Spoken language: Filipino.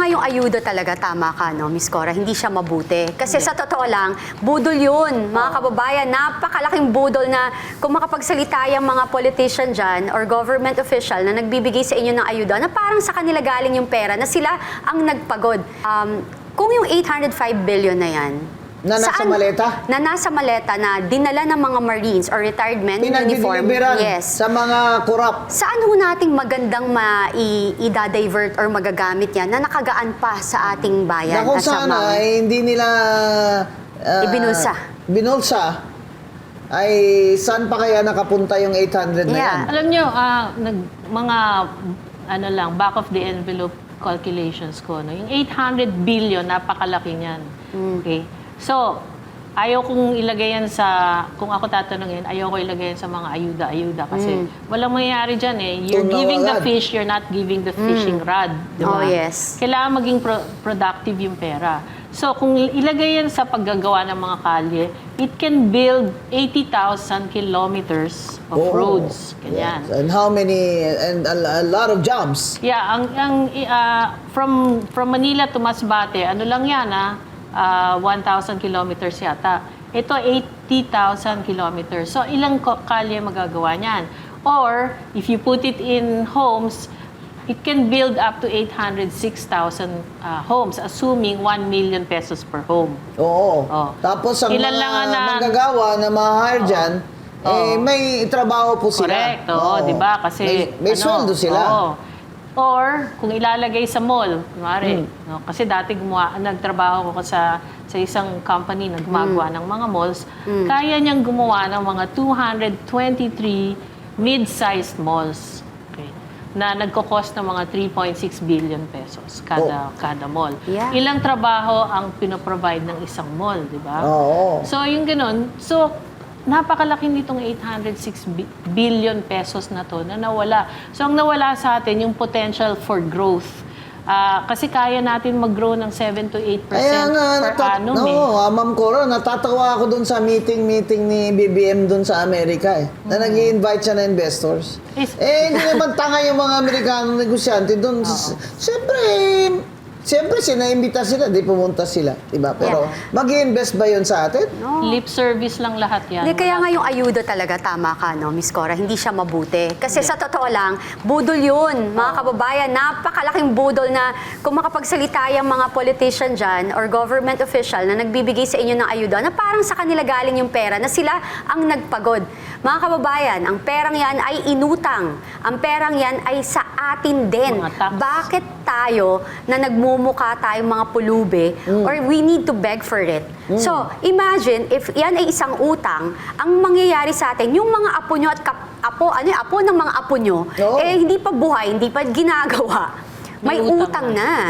nga yung ayuda talaga, tama ka, no, Miss Cora, hindi siya mabuti. Kasi sa totoo lang, budol yun, mga kababayan. Napakalaking budol na kung makapagsalita yung mga politician dyan or government official na nagbibigay sa inyo ng ayuda, na parang sa kanila galing yung pera, na sila ang nagpagod. Kung yung 805 billion na yan, Na nasa maleta? Na nasa maleta na dinala ng mga Marines or retired men in uniform. Yes. Sa mga korap. Saan ho nating magandang i-divert or magagamit yan na nakagaan pa sa ating bayan? Na kung sana ay hindi nila binulsa, ay saan pa kaya nakapunta yung 800 na yan? Alam nyo, back of the envelope calculations ko, no? Yung 800 billion, napakalaki niyan. Okay? So, ayaw kong ilagay yan kung ako tatanungin, ayaw ko ilagay yan sa mga ayuda-ayuda kasi walang mangyayari dyan eh. You're giving the fish, you're not giving the fishing rod. Diba? Oh, yes. Kailangan maging productive yung pera. So, kung ilagay yan sa paggagawa ng mga kalye, it can build 80,000 kilometers of roads. Ganyan. Yes. And how many, and a lot of jobs. Yeah, from Manila to Masbate, ano lang yan 1,000 kilometers yata. Ito, 80,000 kilometers. So, ilang kalye magagawa niyan? Or, if you put it in homes, it can build up to 806,000 homes, assuming 1 million pesos per home. Oo. Tapos, ang Ilan mga manggagawa na ma-hire dyan, may trabaho po sila. Correct. Di ba? Kasi, may sweldo sila. Or, kung ilalagay sa mall, kunwari, no? Kasi dati nagtrabaho ko sa isang company na gumagawa ng mga malls, kaya niyang gumawa ng mga 223 mid-sized malls. Okay? Na nagko-cost ng mga 3.6 billion pesos kada mall. Yeah. Ilang trabaho ang pinoprovide ng isang mall, di ba? So, yung ganun. So, napakalaki nitong 806 billion pesos na to na nawala. So, ang nawala sa atin, yung potential for growth. Kasi kaya natin mag-grow ng 7 to 8% per annum. Ma'am Cora, natatawa ako dun sa meeting ni BBM dun sa Amerika na nag-i-invite siya na investors. Hindi naman tanga yung mga Amerikanong negosyante dun. Siyempre, sinaimbita sila, di pumunta sila. Diba? Pero mag-i-invest ba yun sa atin? No. Lip service lang lahat yan. Kaya nga yung ayuda talaga, tama ka, no, Miss Cora, hindi siya mabuti. Kasi sa totoo lang, budol yun, mga kababayan. Napakalaking budol na kung makapagsalita yung mga politician dyan or government official na nagbibigay sa inyo ng ayuda, na parang sa kanila galing yung pera, na sila ang nagpagod. Mga kababayan, ang perang yan ay inutang. Ang perang yan ay sa atin din. Bakit tayo na nagmumukha tayong mga pulube or we need to beg for it? So, imagine if yan ay isang utang, ang mangyayari sa atin, yung mga apo nyo at apo ng mga apo nyo, hindi pa buhay, hindi pa ginagawa. May utang na.